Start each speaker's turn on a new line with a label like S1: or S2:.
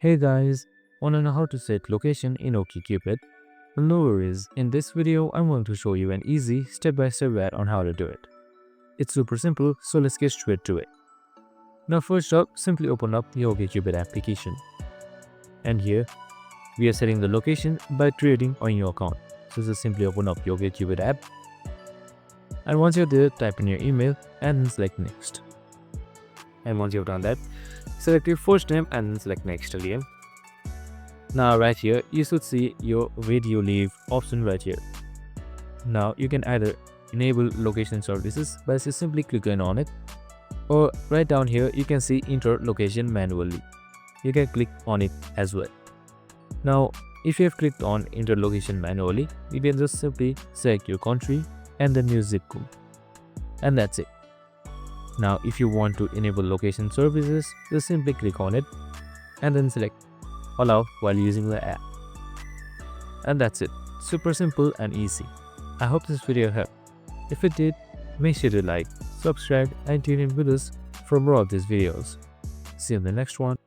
S1: Hey guys, wanna know how to set location in OkCupid? Well, no worries, in this video I'm going to show you an easy step-by-step guide on how to do it. It's super simple, so let's get straight to it. Now first up, simply open up the OkCupid application. And here, we are setting the location by creating on your account. So just simply open up the OkCupid app. And once you're there, type in your email and then select next. And once you've done that, select your first name and then select next again. Now right here, you should see your video leave option right here. Now you can either enable location services by just simply clicking on it, or right down here you can see enter location manually. You can click on it as well. Now if you have clicked on enter location manually, you can just simply select your country and then your zip code. And that's it. Now if you want to enable location services, just simply click on it and then select allow while using the app. And that's it. Super simple and easy. I hope this video helped. If it did, make sure to like, subscribe and tune in with us for more of these videos. See you in the next one.